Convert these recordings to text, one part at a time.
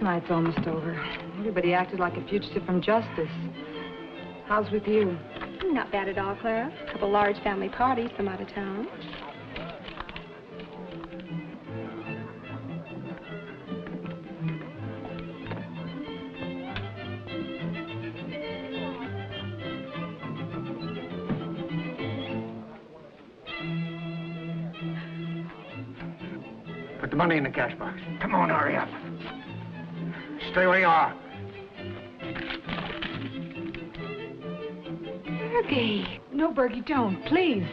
night's almost over. Everybody acted like a fugitive from justice. How's with you? Not bad at all, Clara. A couple large family parties from out of town. Put the money in the cash box. Come on, hurry up. Stay where you are. Bergie. No, Bergie, don't. Please.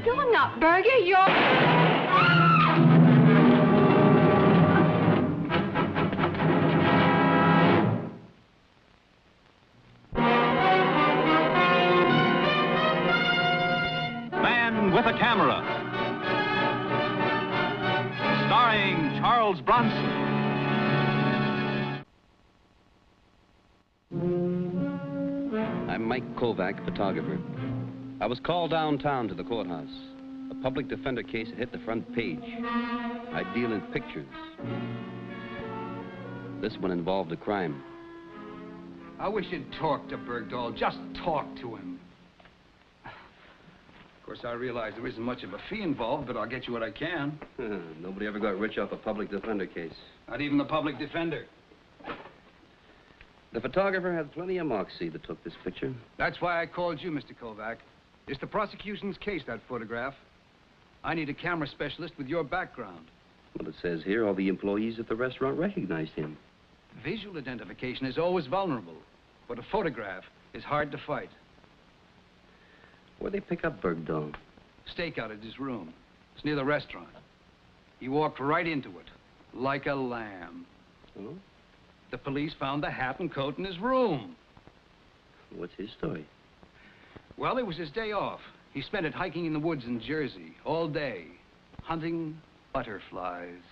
You're not Bergie, you're... Man with a Camera. Starring Charles Bronson. I'm Mike Kovac, photographer. I was called downtown to the courthouse. A public defender case had hit the front page. I deal in pictures. This one involved a crime. I wish you'd talk to Bergdahl. Just talk to him. Of course, I realize there isn't much of a fee involved, but I'll get you what I can. Nobody ever got rich off a public defender case. Not even the public defender. The photographer had plenty of moxie that took this picture. That's why I called you, Mr. Kovac. It's the prosecution's case, that photograph. I need a camera specialist with your background. Well, it says here all the employees at the restaurant recognized him. Visual identification is always vulnerable, but a photograph is hard to fight. Where'd they pick up Bergdahl? Stakeout at his room. It's near the restaurant. He walked right into it, like a lamb. Oh? The police found the hat and coat in his room. What's his story? Well, it was his day off. He spent it hiking in the woods in Jersey all day, hunting butterflies.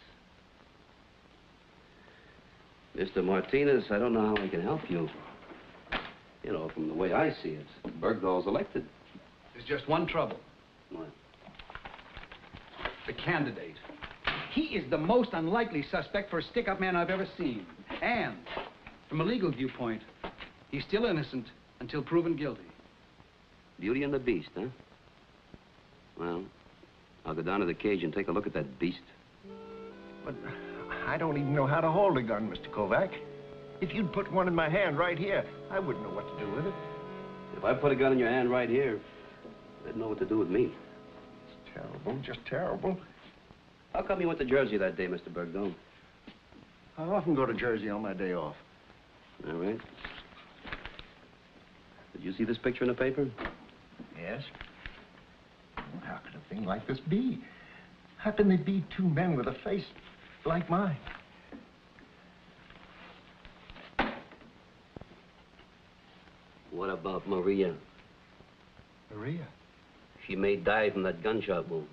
Mr. Martinez, I don't know how I can help you. You know, from the way I see it, Bergdahl's elected. There's just one trouble. What? The candidate. He is the most unlikely suspect for a stick-up man I've ever seen. And, from a legal viewpoint, he's still innocent until proven guilty. Beauty and the Beast, huh? Well, I'll go down to the cage and take a look at that beast. But I don't even know how to hold a gun, Mr. Kovac. If you'd put one in my hand right here, I wouldn't know what to do with it. If I put a gun in your hand right here, they'd know what to do with me. It's terrible, just terrible. How come you went to Jersey that day, Mr. Bergdahl? I often go to Jersey on my day off. All right. Did you see this picture in the paper? Yes. How could a thing like this be? How can there be two men with a face like mine? What about Maria? Maria? She may die from that gunshot wound.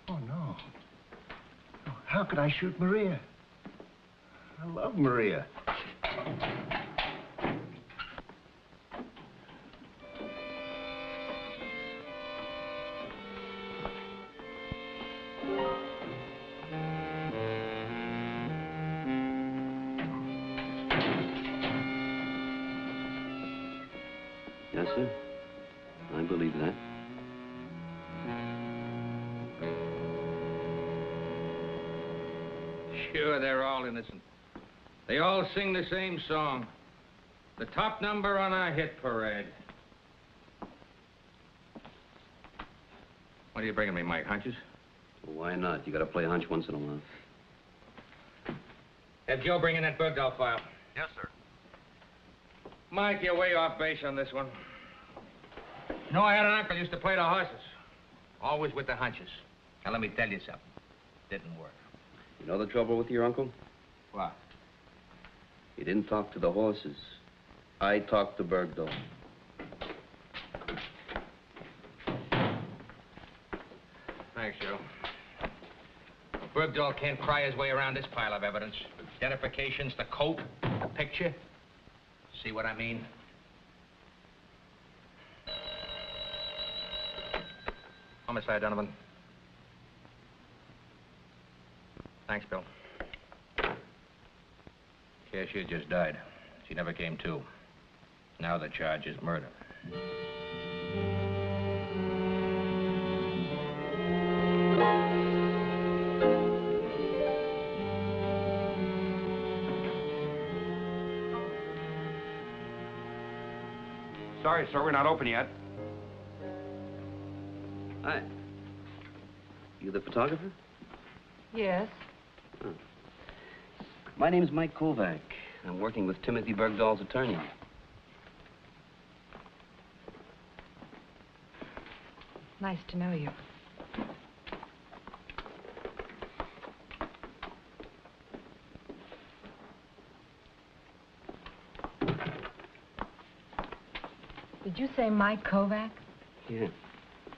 Oh, no. No, how could I shoot Maria? I love Maria. Yes, sir. I believe that. Sure, they're all innocent. They all sing the same song. The top number on our hit parade. What are you bringing me, Mike? Hunches? Well, why not? You gotta play a hunch once in a while. Have Joe bring in that Bergdahl file. Yes, sir. Mike, you're way off base on this one. You know, I had an uncle who used to play the horses. Always with the hunches. Now, let me tell you something. Didn't work. You know the trouble with your uncle? What? He didn't talk to the horses. I talked to Bergdahl. Thanks, Joe. Bergdahl can't pry his way around this pile of evidence. Identifications, the coat, the picture. See what I mean? Homicide, Donovan. Thanks, Bill. Cashier just died. She never came to. Now the charge is murder. Sorry, sir, we're not open yet. Hi. You the photographer? Yes. Oh. My name's Mike Kovac. I'm working with Timothy Bergdahl's attorney. Nice to know you. Did you say Mike Kovac? Yeah.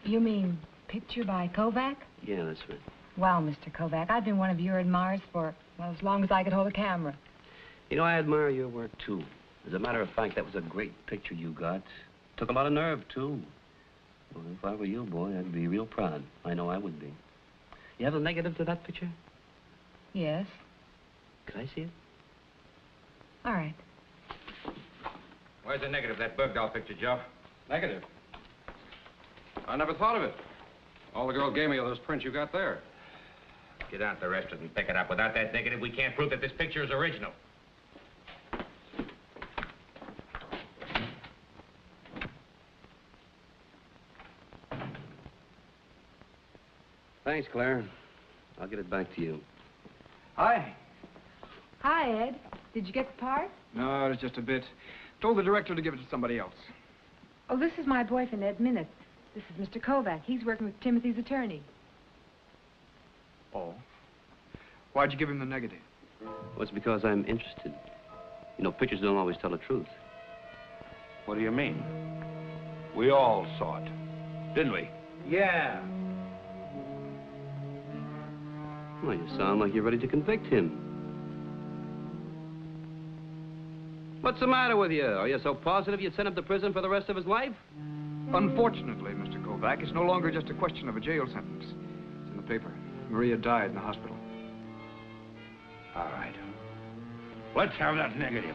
You mean picture by Kovac? Yeah, that's right. Well, Mr. Kovac, I've been one of your admirers for, well, as long as I could hold a camera. You know, I admire your work, too. As a matter of fact, that was a great picture you got. Took a lot of nerve, too. Well, if I were you, boy, I'd be real proud. I know I would be. You have a negative to that picture? Yes. Could I see it? All right. Where's the negative of that Bergdahl picture, Joe? Negative. I never thought of it. All the girl gave me are those prints you got there. Get out the rest of it and pick it up. Without that negative, we can't prove that this picture is original. Thanks, Claire. I'll get it back to you. Hi. Hi, Ed. Did you get the part? No, it's just a bit. Told the director to give it to somebody else. Oh, this is my boyfriend, Ed Minute. This is Mr. Kovac. He's working with Timothy's attorney. Oh. Why'd you give him the negative? Well, it's because I'm interested. You know, pictures don't always tell the truth. What do you mean? We all saw it, didn't we? Yeah. Well, you sound like you're ready to convict him. What's the matter with you? Are you so positive you'd send him to prison for the rest of his life? Unfortunately, Mr. Kovac, it's no longer just a question of a jail sentence. It's in the paper. Maria died in the hospital. All right. Let's have that negative.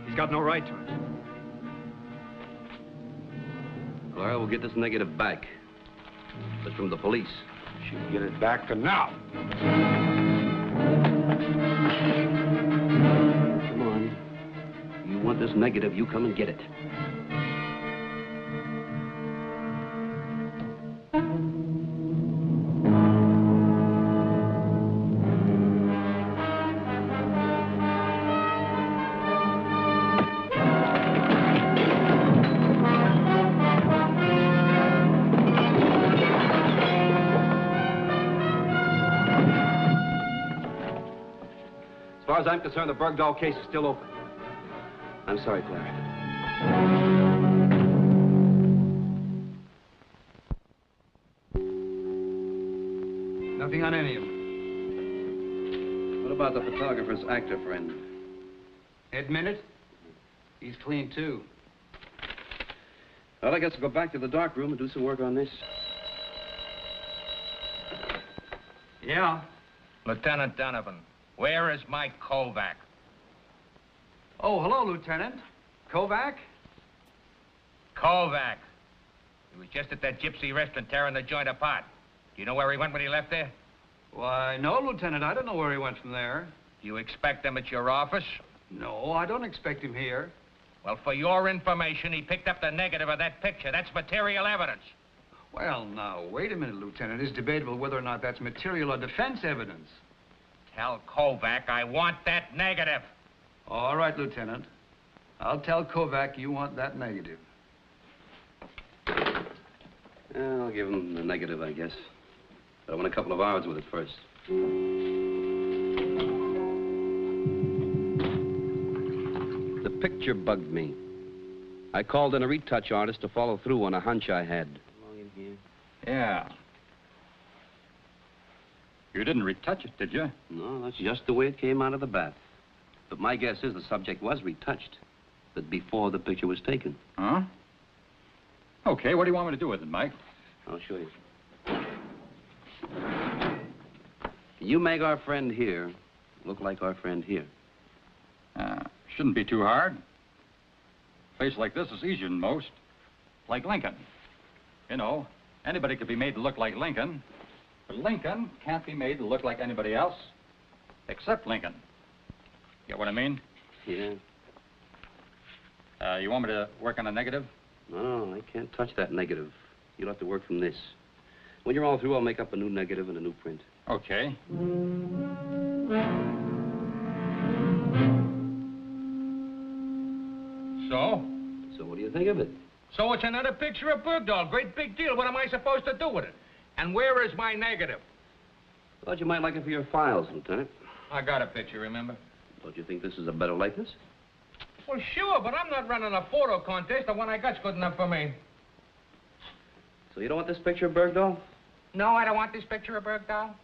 He's got no right to it. Clara, we'll get this negative back. It's from the police. She'll get it back to now. Come on. You want this negative, you come and get it. As far as I'm concerned, the Bergdahl case is still open. I'm sorry, Clara. Nothing on any of them. What about the photographer's actor friend? Ed Minute? He's clean, too. Well, I guess I'll go back to the darkroom and do some work on this. Yeah. Lieutenant Donovan, where is Mike Kovac? Oh, hello, Lieutenant. Kovac? Kovac. He was just at that gypsy restaurant tearing the joint apart. Do you know where he went when he left there? Why, no, Lieutenant. I don't know where he went from there. Do you expect him at your office? No, I don't expect him here. Well, for your information, he picked up the negative of that picture. That's material evidence. Well, now, wait a minute, Lieutenant. It's debatable whether or not that's material or defense evidence. Tell Kovac I want that negative. All right, Lieutenant. I'll tell Kovac you want that negative. I'll give him the negative, I guess. But I want a couple of hours with it first. The picture bugged me. I called in a retouch artist to follow through on a hunch I had. Yeah. You didn't retouch it, did you? No, that's just the way it came out of the bath. But my guess is the subject was retouched. But before the picture was taken. Huh? Okay, what do you want me to do with it, Mike? I'll show you. You make our friend here look like our friend here. Shouldn't be too hard. A face like this is easier than most. Like Lincoln. You know, anybody could be made to look like Lincoln, but Lincoln can't be made to look like anybody else except Lincoln. Get what I mean? Yeah. You want me to work on a negative? No, I can't touch that negative. You'll have to work from this. When you're all through, I'll make up a new negative and a new print. Okay. So? So what do you think of it? So it's another picture of Bergdahl. Great big deal. What am I supposed to do with it? And where is my negative? Thought you might like it for your files, Lieutenant. I got a picture, remember? Don't you think this is a better likeness? Well, sure, but I'm not running a photo contest. The one I got's good enough for me. So you don't want this picture of Bergdahl? No, I don't want this picture of Bergdahl.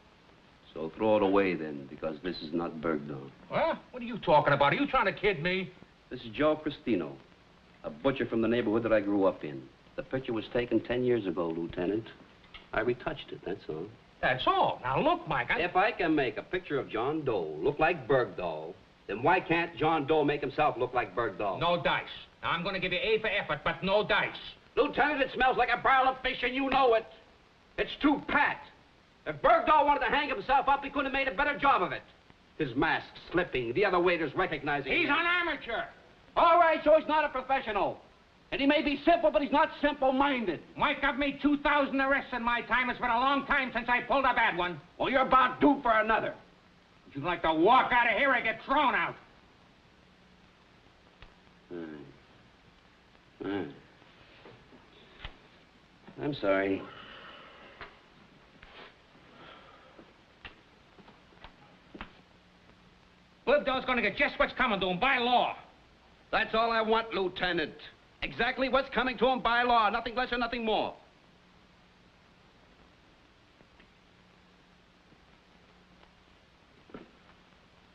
So throw it away then, because this is not Bergdahl. What? What are you talking about? Are you trying to kid me? This is Joe Cristino, a butcher from the neighborhood that I grew up in. The picture was taken 10 years ago, Lieutenant. I retouched it, that's all. That's all. Now, look, Mike, If I can make a picture of John Doe look like Bergdahl, then why can't John Doe make himself look like Bergdahl? No dice. Now, I'm going to give you A for effort, but no dice. Lieutenant, it smells like a barrel of fish, and you know it. It's too pat. If Bergdahl wanted to hang himself up, he could have made a better job of it. His mask slipping, the other waiters recognizing He's him. an amateur. All right, so he's not a professional. And he may be simple, but he's not simple-minded. Mike, I've made 2,000 arrests in my time. It's been a long time since I pulled a bad one. Well, you're about due for another. If you'd like to walk out of here or get thrown out. I'm sorry. Bergdahl's going to get just what's coming to him by law. That's all I want, Lieutenant. Exactly what's coming to him by law, nothing less or nothing more.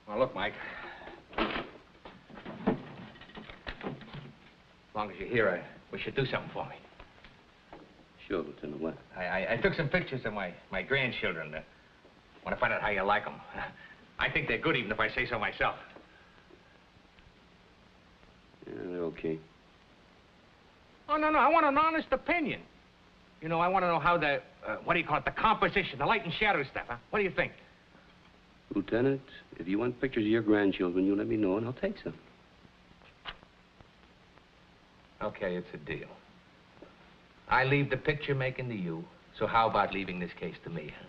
Well, look, Mike. As long as you're here, we should do something for me. Sure, Lieutenant, what? I took some pictures of my grandchildren. Want to find out how you like them. I think they're good, even if I say so myself. Yeah, they're okay. Oh, no, I want an honest opinion. You know, I want to know how the, what do you call it, the composition, the light and shadow stuff, huh? What do you think? Lieutenant, if you want pictures of your grandchildren, you let me know and I'll take some. Okay, it's a deal. I leave the picture making to you, so how about leaving this case to me, huh?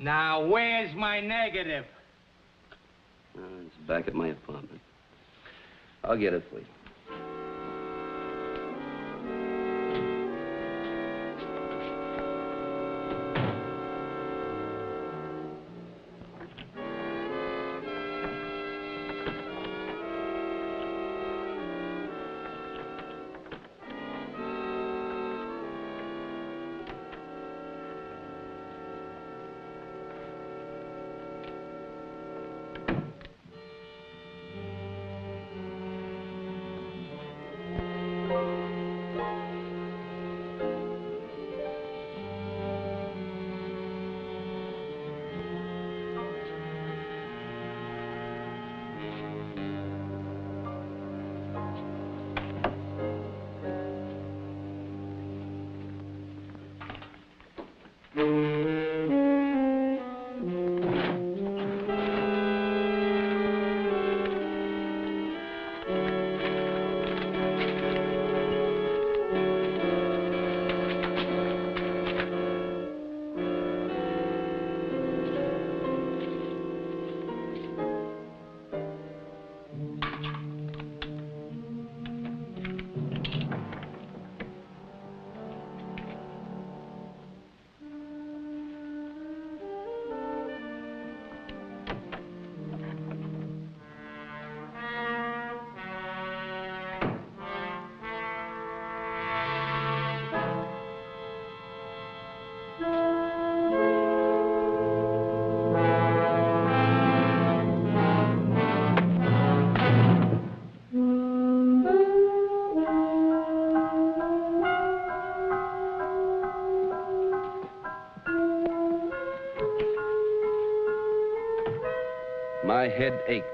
Now, where's my negative? It's back at my apartment. I'll get it for you. My head ached.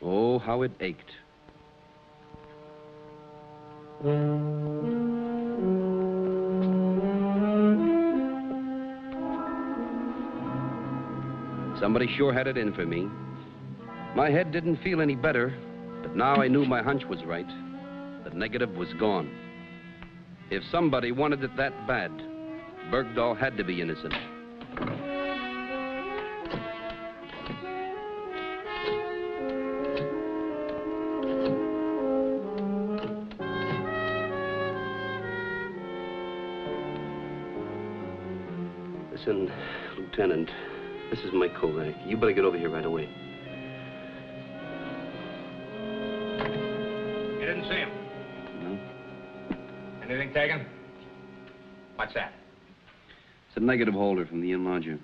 Oh, how it ached. Somebody sure had it in for me. My head didn't feel any better, but now I knew my hunch was right. The negative was gone. If somebody wanted it that bad, Bergdahl had to be innocent. Listen, Lieutenant, this is Mike Kovac. You better get over here right away. You didn't see him? No. Anything taken? What's that? It's a negative holder from the inn lodger.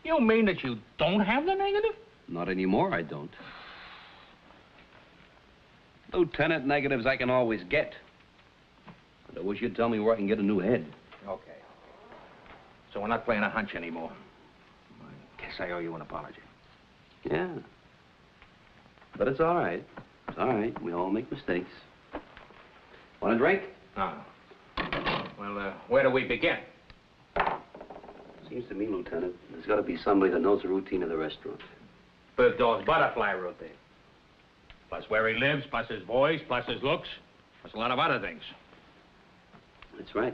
You mean that you don't have the negative? Not anymore, I don't. Lieutenant, negatives I can always get. But I wish you'd tell me where I can get a new head. Okay. So we're not playing a hunch anymore. I guess I owe you an apology. Yeah. But it's all right. It's all right. We all make mistakes. Want a drink? No. Well, where do we begin? Seems to me, Lieutenant, there's got to be somebody that knows the routine of the restaurant. Bergdahl's butterfly routine. Plus where he lives, plus his voice, plus his looks, plus a lot of other things. That's right.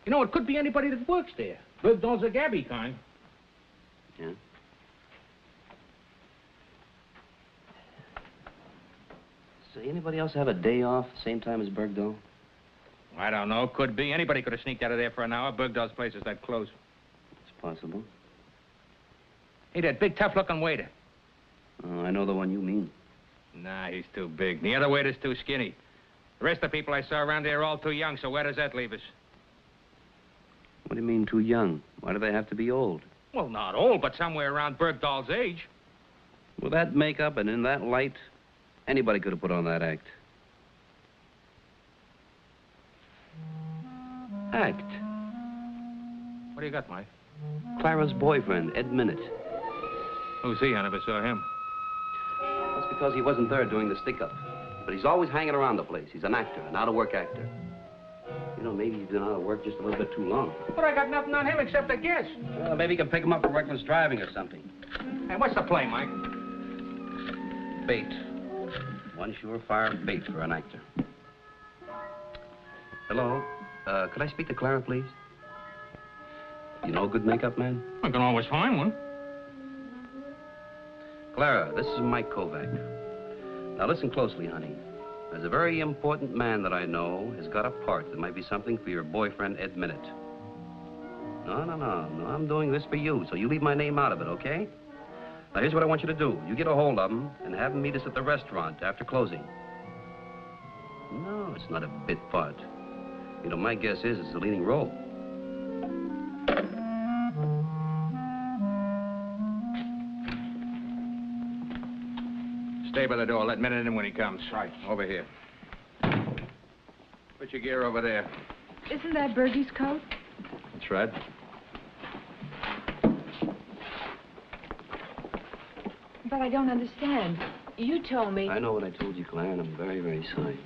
You know, it could be anybody that works there. Bergdahl's a gabby kind. Yeah? Say, anybody else have a day off same time as Bergdahl? I don't know. Could be. Anybody could have sneaked out of there for an hour. Bergdahl's place is that close. It's possible. Hey, that big, tough-looking waiter. Oh, I know the one you mean. Nah, he's too big. The other waiter's too skinny. The rest of the people I saw around there are all too young, so where does that leave us? What do you mean, too young? Why do they have to be old? Well, not old, but somewhere around Bergdahl's age. With that makeup and in that light, anybody could have put on that act. Act? What do you got, Mike? Clara's boyfriend, Ed Minute. Who's he? I never saw him. That's because he wasn't there doing the stick-up. But he's always hanging around the place. He's an actor, an out-of-work actor. You know, maybe he's been out of work just a little bit too long. But I got nothing on him except a guess. Well, maybe you can pick him up for reckless driving or something. Hey, what's the play, Mike? Bait. One surefire bait for an actor. Hello? Could I speak to Clara, please? You know a good makeup man? I can always find one. Clara, this is Mike Kovac. Now listen closely, honey. There's a very important man that I know has got a part that might be something for your boyfriend, Ed Minute. No, I'm doing this for you, so you leave my name out of it, okay? Now, here's what I want you to do. You get a hold of him and have him meet us at the restaurant after closing. No, it's not a bit part. You know, my guess is it's a leading role. Stay by the door. Let Minute in when he comes. Right. Over here. Put your gear over there. Isn't that Bergie's coat? That's right. But I don't understand. You told me... I know what I told you, Claire, and I'm very, very sorry.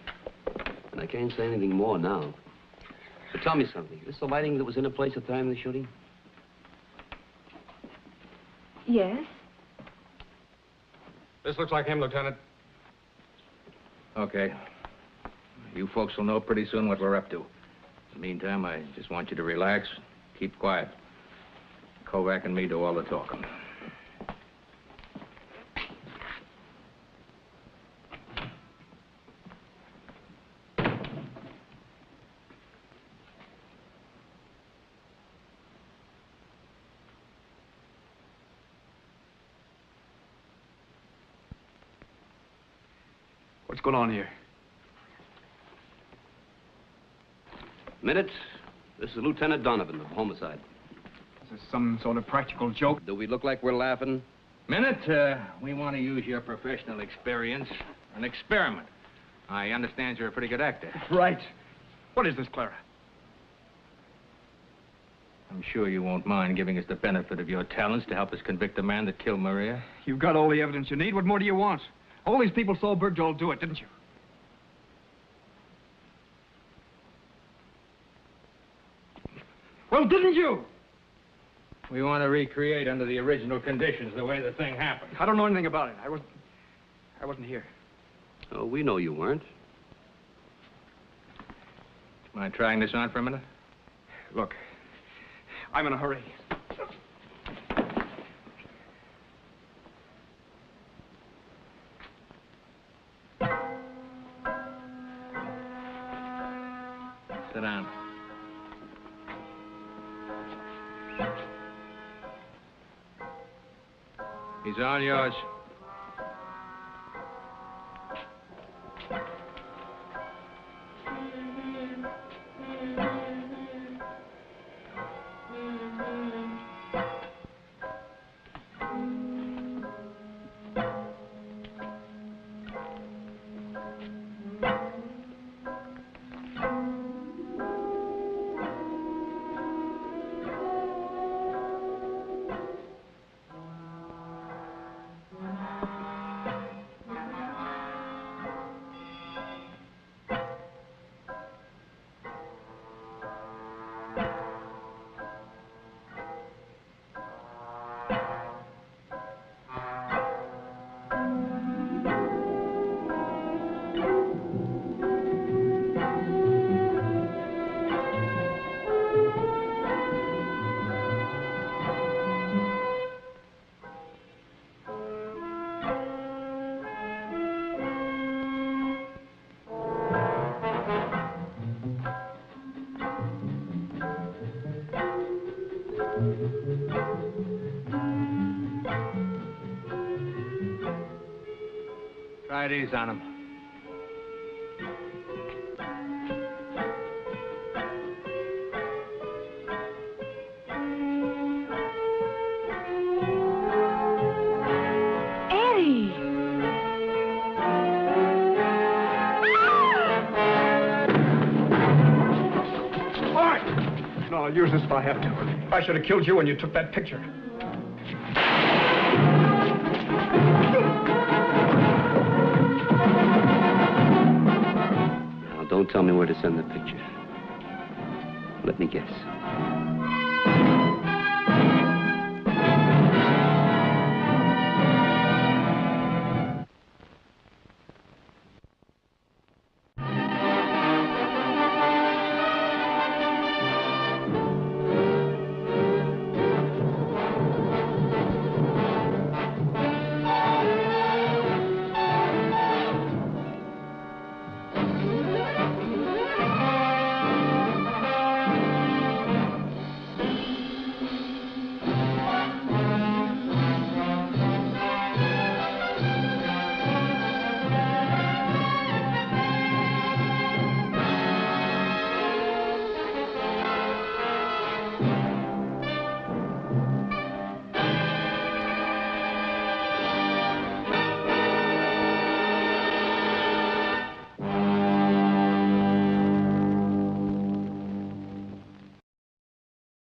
And I can't say anything more now. But tell me something. Is this the lighting that was in the place at the time of the shooting? Yes? This looks like him, Lieutenant. Okay. You folks will know pretty soon what we're up to. In the meantime, I just want you to relax, keep quiet. Kovac and me do all the talking. What's going on here? Minute, this is Lieutenant Donovan of homicide. Is this some sort of practical joke? Do we look like we're laughing? Minute, we want to use your professional experience. An experiment. I understand you're a pretty good actor. Right. What is this, Clara? I'm sure you won't mind giving us the benefit of your talents to help us convict the man that killed Maria. You've got all the evidence you need. What more do you want? All these people saw Bergdahl do it, didn't you? Well, didn't you? We want to recreate under the original conditions the way the thing happened. I don't know anything about it. I wasn't here. Oh, we know you weren't. Mind trying this on for a minute? Look, I'm in a hurry. Sit down. He's all yours. Try these on him. Eddie! All right. No, I'll use this if I have to. I should have killed you when you took that picture. Now, don't tell me where to send the picture. Let me guess.